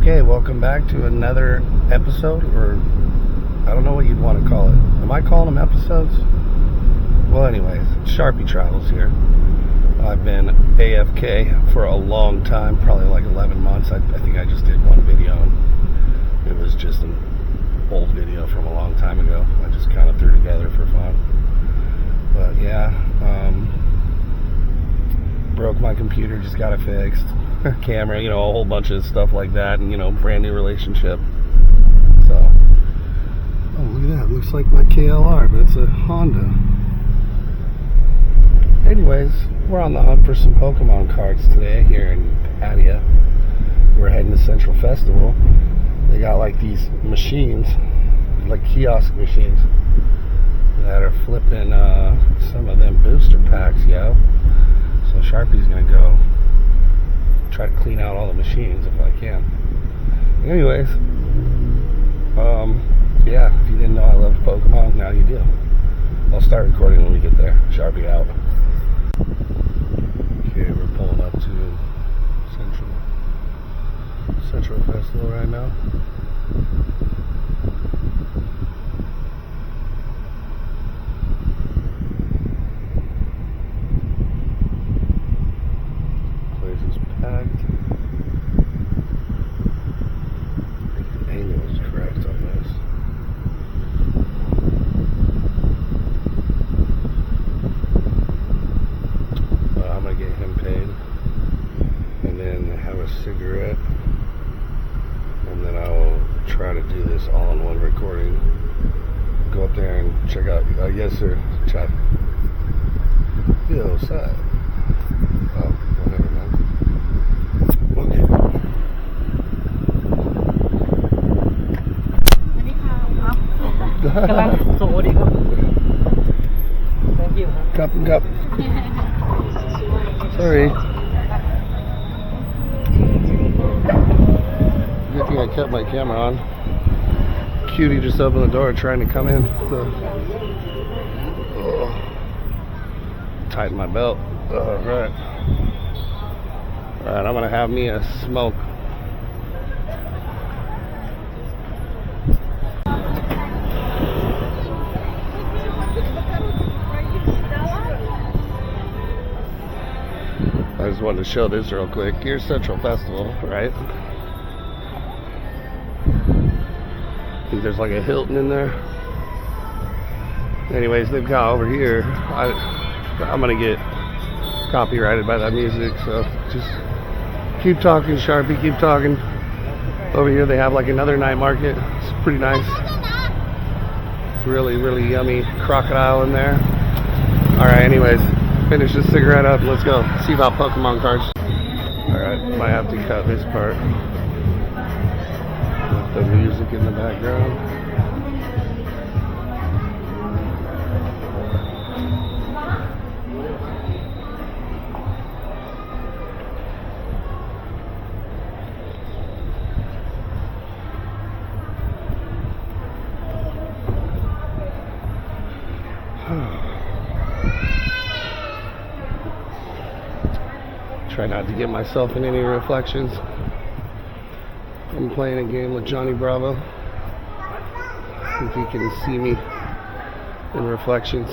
Okay, welcome back to another episode, or I don't know what you'd want to call it. Am I calling them episodes? Well, anyways, Sharpie Travels here. I've been AFK for a long time, probably like 11 months. I think I just did one video. It was just an old video from a long time ago. I just kind of threw together for fun. But yeah, broke my computer, just got it fixed. Camera, a whole bunch of stuff like that, and brand new relationship. So, oh, look at that, looks like my KLR, but it's a Honda. Anyways, we're on the hunt for some Pokemon cards today here in Pattaya. We're heading to Central Festival. They got like these machines, like kiosk machines, that are flipping some of them booster packs, yo. So Sharpie's gonna go try to clean out all the machines if I can. Anyways, yeah, if you didn't know I loved Pokemon, now you do. I'll start recording when we get there. Sharpie out. Okay, we're pulling up to Central Festival right now. Cigarette, and then I will try to do this all in one recording. Go up there and check out. Yes, sir. Chat. Yo, side. Oh, whatever, man. Okay. Cup and cup. Sorry. Good thing I kept my camera on. Cutie just opened the door trying to come in. So, tighten my belt. Alright. Alright, I'm gonna have me a smoke. I just wanted to show this real quick. Here's Central Festival, right? I think there's like a Hilton in there. Anyways, they've got over here. I'm gonna get copyrighted by that music, so just keep talking, Sharpie. Keep talking. Over here they have like another night market. It's pretty nice. Really, really yummy crocodile in there. All right. Anyways, finish this cigarette up and let's go see about Pokemon cards. All right, might have to cut this part. The music in the background. Try not to get myself in any reflections. I'm playing a game with Johnny Bravo. If you can see me in reflections.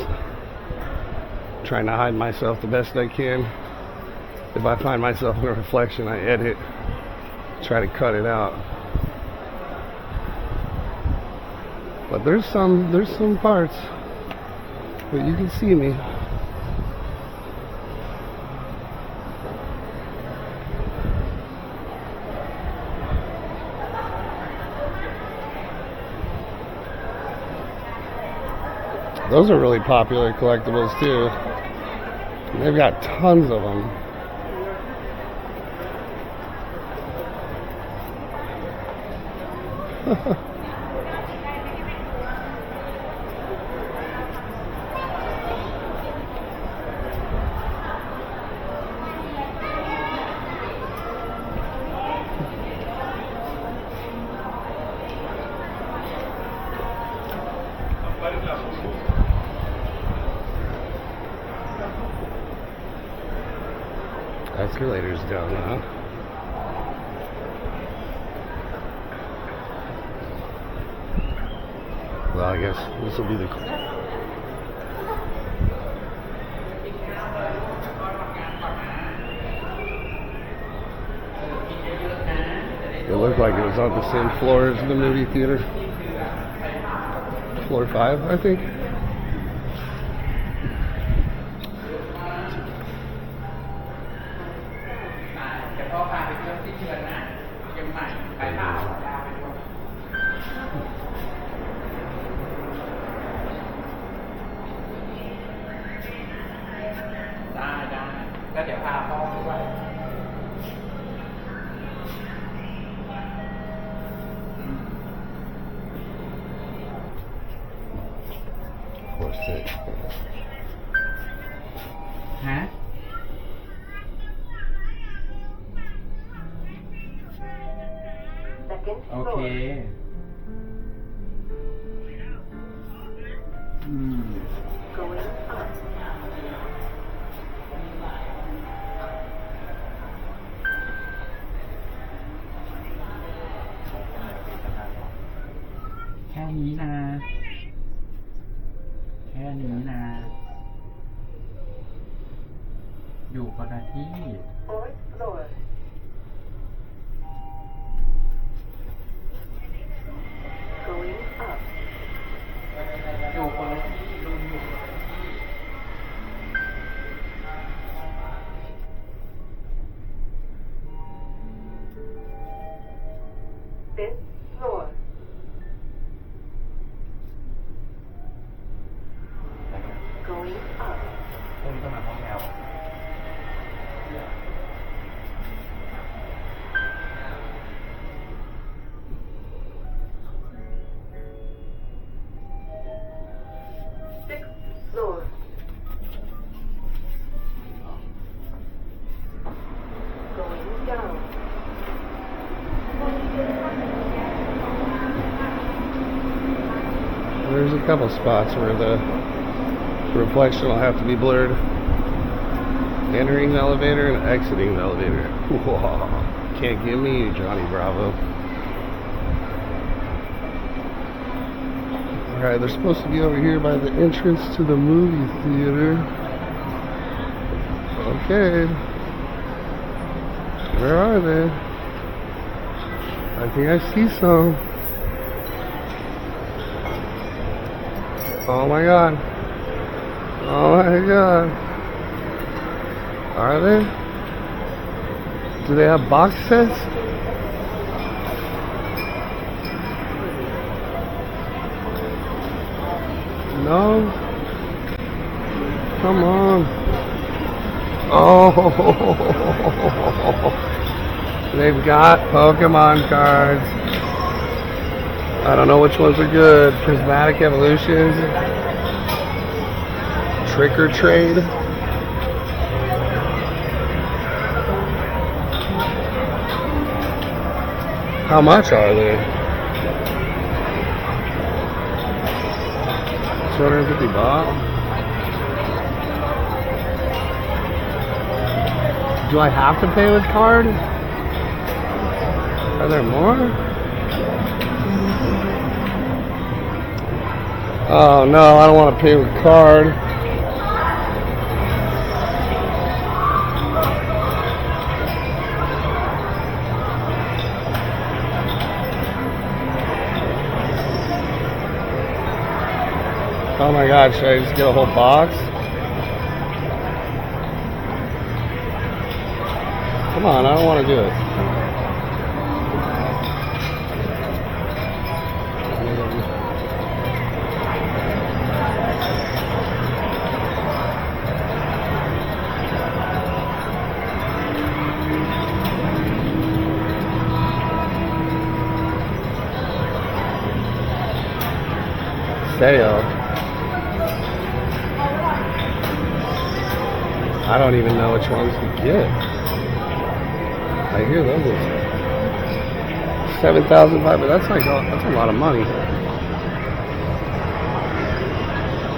Trying to hide myself the best I can. If I find myself in a reflection, I edit. Try to cut it out. But there's some parts where you can see me. Those are really popular collectibles too. They've got tons of them. Escalators down, huh? Well, I guess this will be the. It looked like it was on the same floor as the movie theater. Floor 5, I think. Hả? Ok.แค่นี้นะ แค่นี้นะ อยู่คนละที่ อยู่คนละที่ลุงอยู่คนละที่ Fifth floor. Going up. พรุ่งนี้ต้องมาห้องแล้ว Sixth floor. Going down. There's a couple spots where the reflection will have to be blurred. Entering the elevator and exiting the elevator. Whoa. Can't get me, Johnny Bravo. Alright, they're supposed to be over here by the entrance to the movie theater. Okay. Where are they? I think I see some. Oh my god. Oh my god. Are they? Do they have box sets? No? Come on. Oh. They've got Pokemon cards. I don't know which ones are good. Prismatic Evolutions. Trick or Trade. How much are they? 250 bucks. Do I have to pay with card? Are there more? Oh no, I don't want to pay with card. Oh my god, should I just get a whole box? Come on, I don't want to do it. Sale. I don't even know which ones to get. I hear those are 7,500, but that's like that's a lot of money.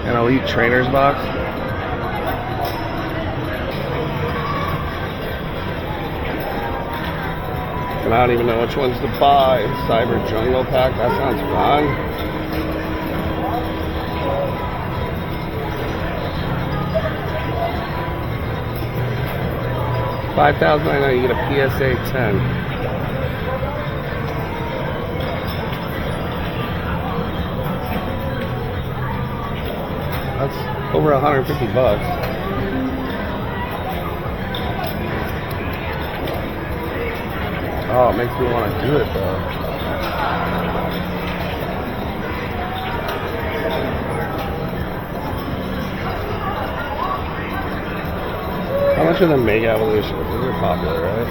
An Elite Trainers box. And I don't even know which ones to buy. Cyber Jungle Pack, that sounds fun. $5,099, you get a PSA 10. That's over 150 bucks. Oh, it makes me want to do it though. How much are the Mega Evolutions? Those are popular, right?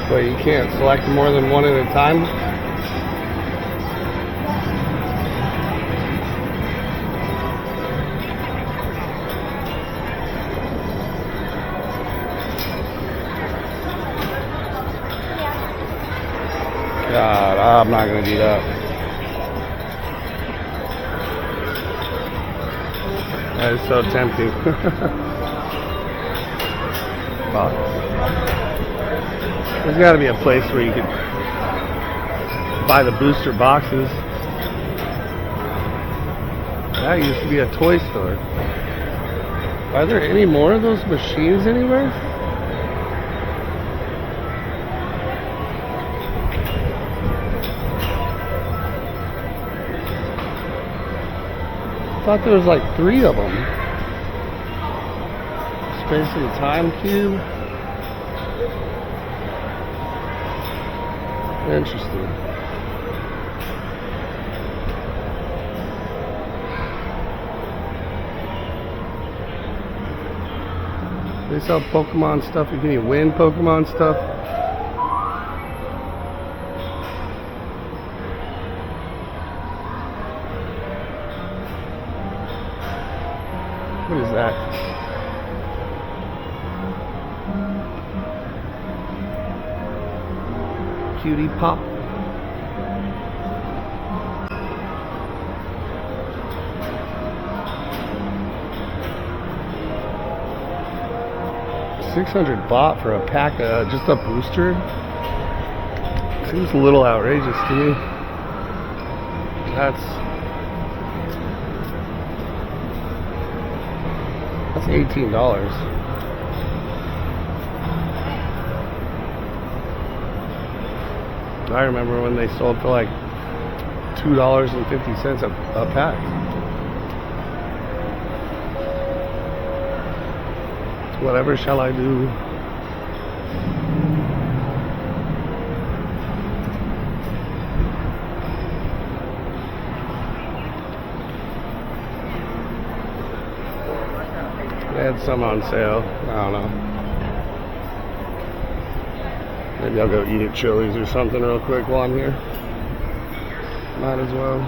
But you can't select more than one at a time? God, I'm not gonna do that. That is so tempting. Wow. There's got to be a place where you can buy the booster boxes. That used to be a toy store. Are there any more of those machines anywhere? I thought there was like 3 of them. Space and Time Cube. Interesting. They sell Pokemon stuff. You can win Pokemon stuff. What is that? Cutie Pop. $600 baht for a pack of just a booster? Seems a little outrageous to me. That's $18. I remember when they sold for like $2.50 a pack. Whatever shall I do? They had some on sale. I don't know. Maybe I'll go eat at Chili's or something real quick while I'm here. Might as well.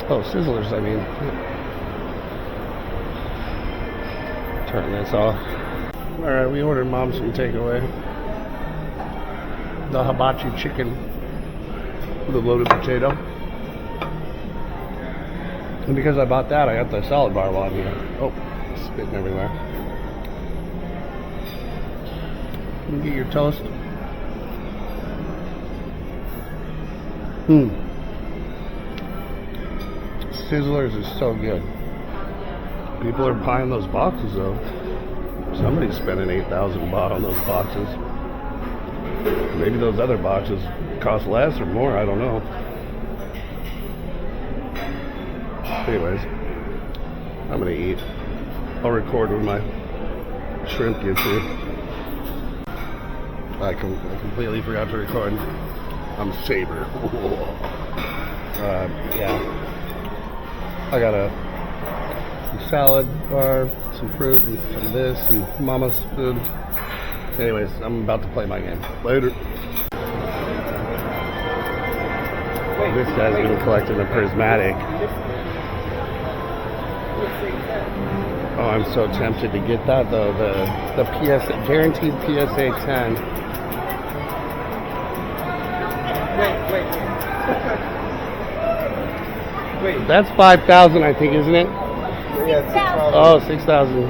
Oh, Sizzlers, I mean. Turn this off. Alright, we ordered Mom some takeaway. The hibachi chicken with a loaded potato. And because I bought that, I got the salad bar while I'm here. Oh, spitting everywhere. You get your toast. Sizzlers is so good. People are buying those boxes though. Somebody's spending 8,000 baht on those boxes. Maybe those other boxes cost less or more, I don't know. Anyways, I'm gonna eat. I'll record when my shrimp gets here. I completely forgot to record. I'm Saber. Yeah. I got a salad bar, some fruit, and some of this, and Mama's food. Anyways, I'm about to play my game. Later. This guy's been collecting a prismatic. Oh, I'm so tempted to get that though. The PSA, guaranteed PSA 10. Wait. That's 5,000, I think, isn't it? Yeah, 6,000. Oh, 6,000.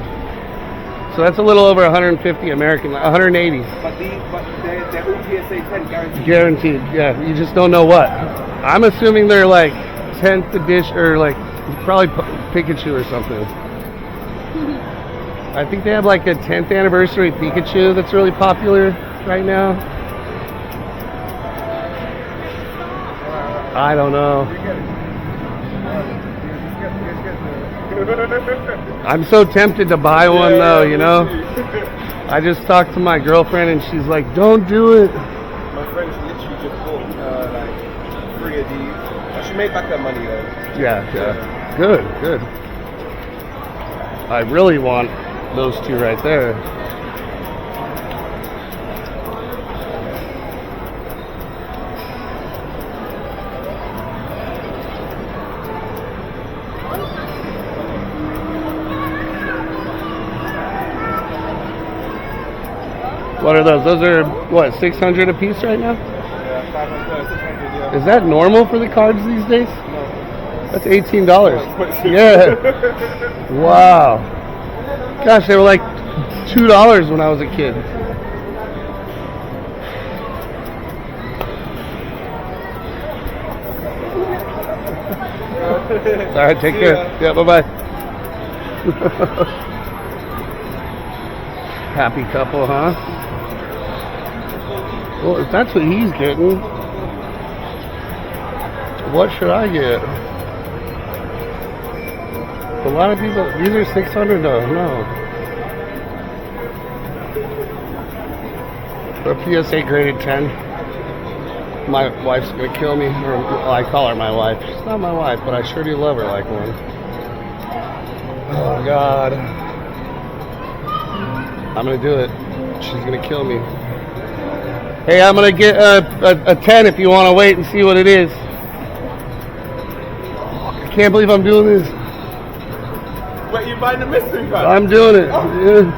So that's a little over 150 American, 180 But they're all PSA 10 guaranteed. guaranteed. Yeah, you just don't know what. I'm assuming they're like 10th edition or like probably Pikachu or something. I think they have like a 10th anniversary Pikachu that's really popular right now. I don't know. I'm so tempted to buy one though, you know. I just talked to my girlfriend and she's like, "Don't do it." My friend's literally just bought like 3 of these. She made back her money though. Yeah. Good. I really want those two right there. What are those? Those are what, 600 a piece right now? Yeah, 500, 600, yeah. Is that normal for the cards these days? No. That's $18. Yeah. Wow. Gosh, they were like $2 when I was a kid. All right, take care. Yeah, bye-bye. Happy couple, huh? Well, if that's what he's getting, what should I get? A lot of people, these are 600 though, no. A PSA graded 10. My wife's gonna kill me, or I call her my wife. She's not my wife, but I sure do love her like one. Oh God. I'm gonna do it. She's gonna kill me. Hey, I'm gonna get a 10 if you wanna wait and see what it is. I can't believe I'm doing this. Wait, you buying the mystery card? I'm doing it. Oh. Yeah.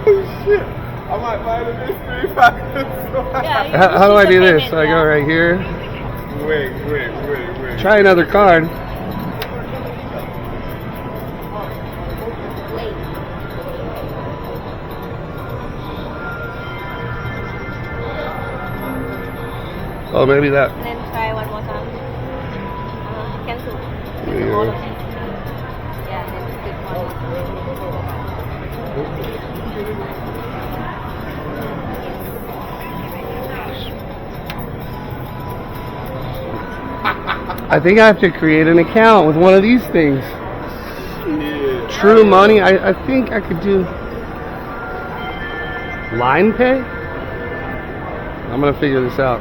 Oh shit. I might buy the mystery card. Yeah, How do I do this? So I go right here. Wait. Try another card. Oh, maybe that. And then try one more time. Cancel. Yeah. All of them. Yeah, and then just click one more I think I have to create an account with one of these things. Yeah. True Money. I think I could do Line Pay. I'm gonna figure this out.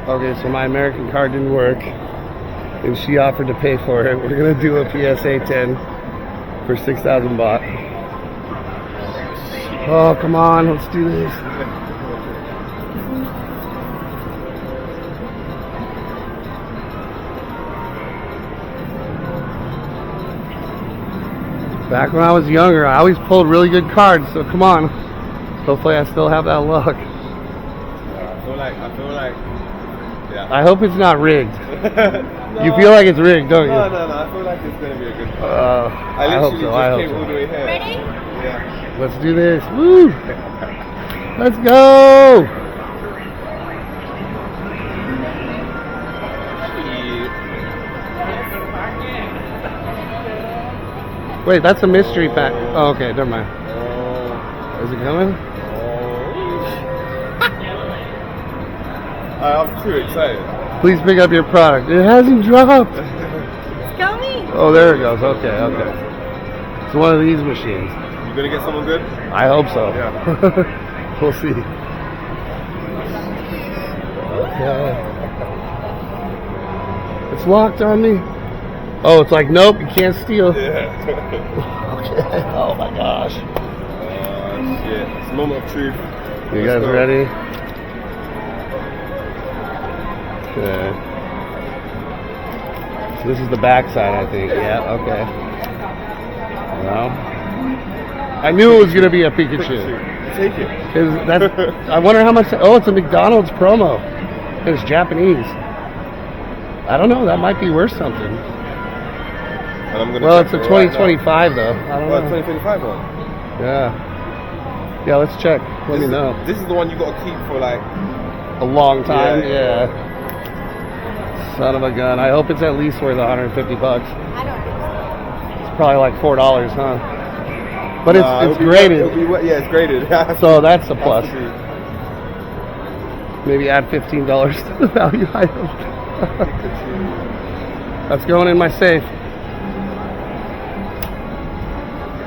Okay, so my American card didn't work, and she offered to pay for it. We're gonna do a PSA 10 for 6,000 baht. Oh, come on, let's do this. Back when I was younger, I always pulled really good cards, so come on. Hopefully I still have that luck. I feel like, yeah. I hope it's not rigged. No. You feel like it's rigged, don't you? No, I feel like it's gonna be a good card. I hope so. I hope came all the so. way here. Ready? Yeah. Let's do this. Woo! Let's go! Wait, that's a mystery pack. Oh, okay, never mind. Is it coming? I'm too excited. Please pick up your product. It hasn't dropped. It's coming. Oh, there it goes. Okay. It's one of these machines. You gonna get someone good? I hope so. Yeah. We'll see. Okay. It's locked on me. Oh, it's like, nope, you can't steal. Yeah. Okay. Oh my gosh. Shit. It's a moment of truth. You Let's guys go. ready? Okay. So this is the back side, I think. Yeah, okay. Well, I knew it was going to be a Pikachu. Take it. 'Cause I wonder how much. Oh, it's a McDonald's promo. It's Japanese. I don't know. That might be worth something. And I'm gonna Well, check it's a it right 2025 though. I don't now. Oh, know. 2025 one. Yeah. Yeah, let's check. Let me know. This is the one you gotta keep for like. A long time. Yeah. Yeah. Son of a gun. I hope it's at least worth 150 bucks. I don't know. It's probably like $4, huh? But Nah, it's it'll be graded. yeah, it's graded. So that's a plus. Has to be. Maybe add $15 to the value item. That's going in my safe.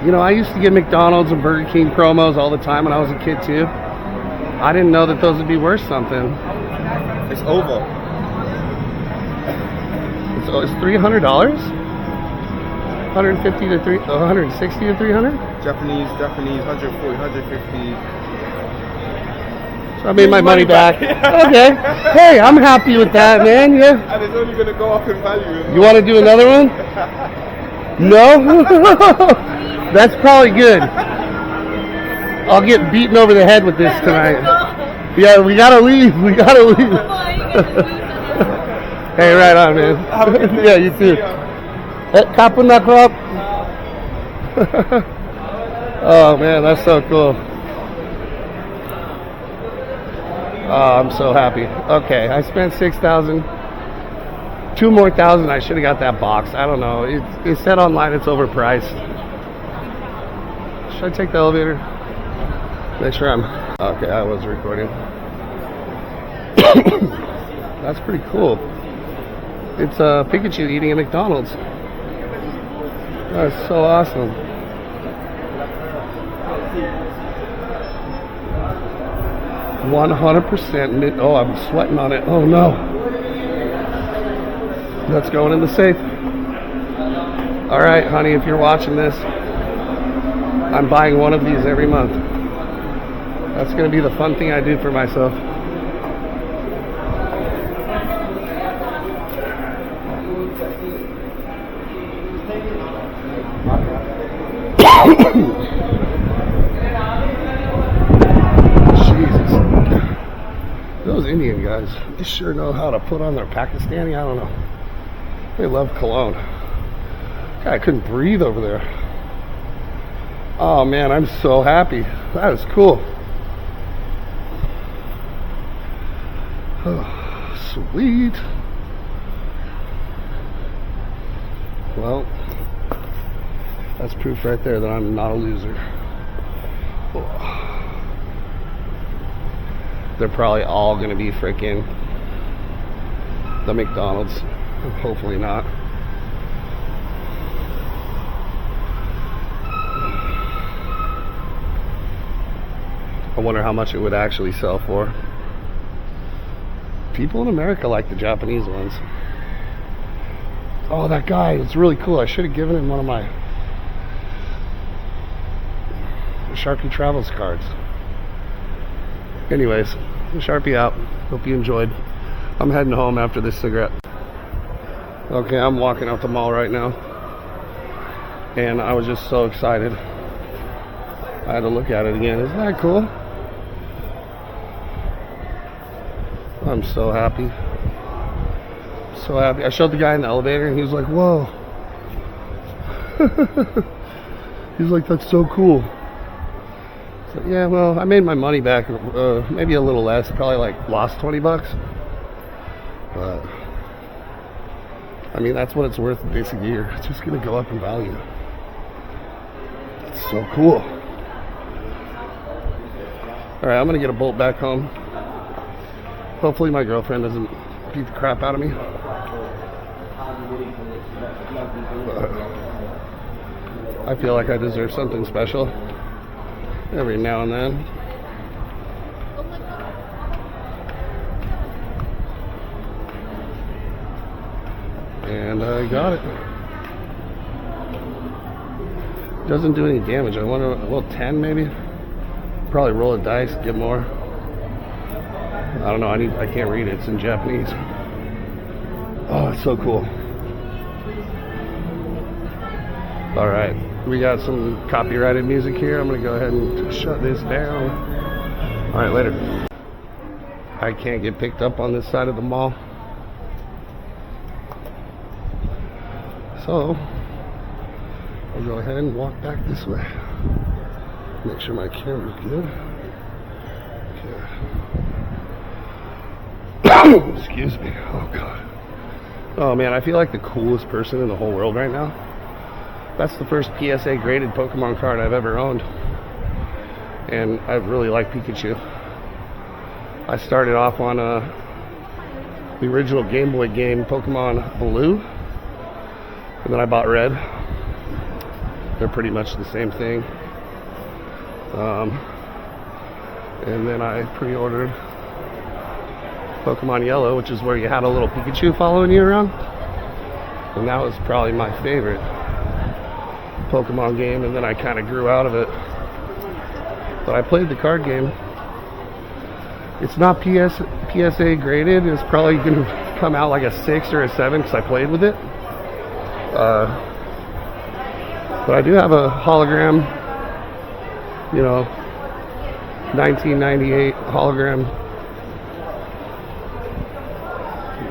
You know, I used to get McDonald's and Burger King promos all the time when I was a kid too. I didn't know that those would be worth something. It's over. So it's $300? 150 to 160 to 300? Japanese, 140, 150. So I made my money back. Okay. Hey, I'm happy with that, man. Yeah. And it's only gonna go up in value. You want to do another one? No? That's probably good. I'll get beaten over the head with this tonight. Yeah, we gotta leave. We gotta leave. Hey, right on, man. Yeah, you too. Kapun na crop. Oh man, that's so cool. Oh, I'm so happy. Okay, I spent 6,000. 2 more thousand. I should have got that box. I don't know. It said online it's overpriced. Should I take the elevator? Make sure I'm okay. I was recording. That's pretty cool. It's Pikachu eating at McDonald's. That's so awesome. $100%. Oh, I'm sweating on it. Oh no. That's going in the safe. All right, honey, if you're watching this, I'm buying one of these every month. That's going to be the fun thing I do for myself. Jesus. Those Indian guys, they sure know how to put on their Pakistani. I don't know. They love cologne. God, I couldn't breathe over there. Oh man, I'm so happy. That is cool. Oh, sweet. Well, that's proof right there that I'm not a loser. Oh. They're probably all gonna be freaking the McDonald's. Hopefully not. I wonder how much it would actually sell for. People in America like the Japanese ones. Oh, that guy, it's really cool. I should have given him one of my Sharpie Travels cards. Anyways, Sharpie out. Hope you enjoyed. I'm heading home after this cigarette. Okay, I'm walking out the mall right now. And I was just so excited. I had to look at it again. Isn't that cool? I'm so happy. So happy. I showed the guy in the elevator and he was like, whoa. He's like, that's so cool. So, yeah, well, I made my money back, maybe a little less, probably like lost 20 bucks. But, I mean, that's what it's worth this year. It's just going to go up in value. It's so cool. Alright, I'm going to get a bolt back home. Hopefully my girlfriend doesn't beat the crap out of me. I feel like I deserve something special every now and then. And I got it. Doesn't do any damage. I wonder, well, 10 maybe? Probably roll a dice, get more. I don't know, I can't read it. It's in Japanese. Oh, it's so cool. Alright, we got some copyrighted music here. I'm going to go ahead and shut this down. Alright, later. I can't get picked up on this side of the mall. So I'll go ahead and walk back this way. Make sure my camera's good. Okay. Excuse me. Oh God. Oh man, I feel like the coolest person in the whole world right now. That's the first PSA graded Pokemon card I've ever owned. And I really like Pikachu. I started off on the original Game Boy game, Pokemon Blue. And then I bought Red. They're pretty much the same thing. And then I pre-ordered Pokemon Yellow, which is where you had a little Pikachu following you around. And that was probably my favorite Pokemon game, and then I kind of grew out of it. But I played the card game. It's not PSA graded. It's probably going to come out like a 6 or a 7 because I played with it. But I do have a hologram, 1998 hologram,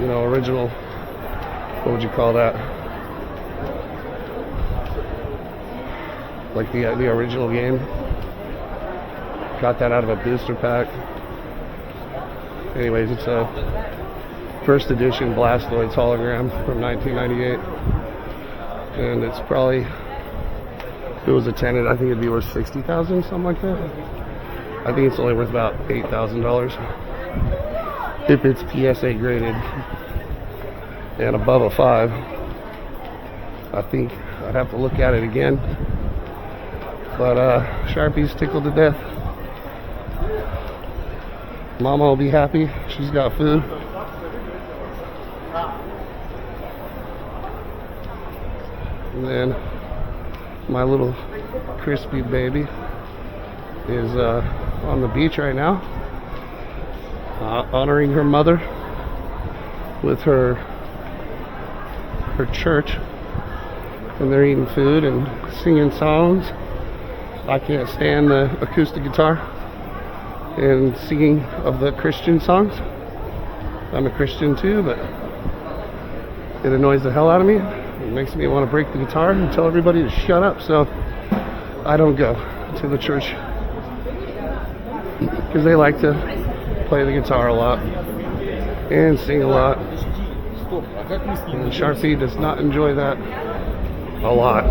original, what would you call that? Like the original game. Got that out of a booster pack. Anyways, it's a first edition Blastoise hologram from 1998. And it's probably, if it was a 10, I think it'd be worth $60,000, something like that. I think it's only worth about $8,000 if it's PSA graded and above a 5. I think I'd have to look at it again. But Sharpie's tickled to death. Mama will be happy. She's got food. And then my little crispy baby is on the beach right now, honoring her mother with her church, and they're eating food and singing songs. I can't stand the acoustic guitar and singing of the Christian songs. I'm a Christian too, but it annoys the hell out of me. It makes me want to break the guitar and tell everybody to shut up, so I don't go to the church because they like to play the guitar a lot and sing a lot, and Sharpie does not enjoy that a lot.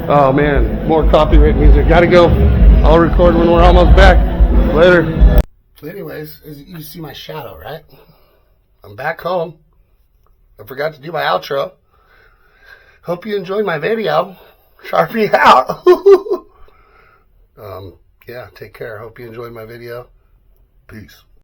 Oh man, more copyright music. Gotta go. I'll record when we're almost back. Later. Anyways, as you can see my shadow, right? I'm back home. I forgot to do my outro. Hope you enjoyed my video. Sharpie out. Yeah, take care. Hope you enjoyed my video. Peace.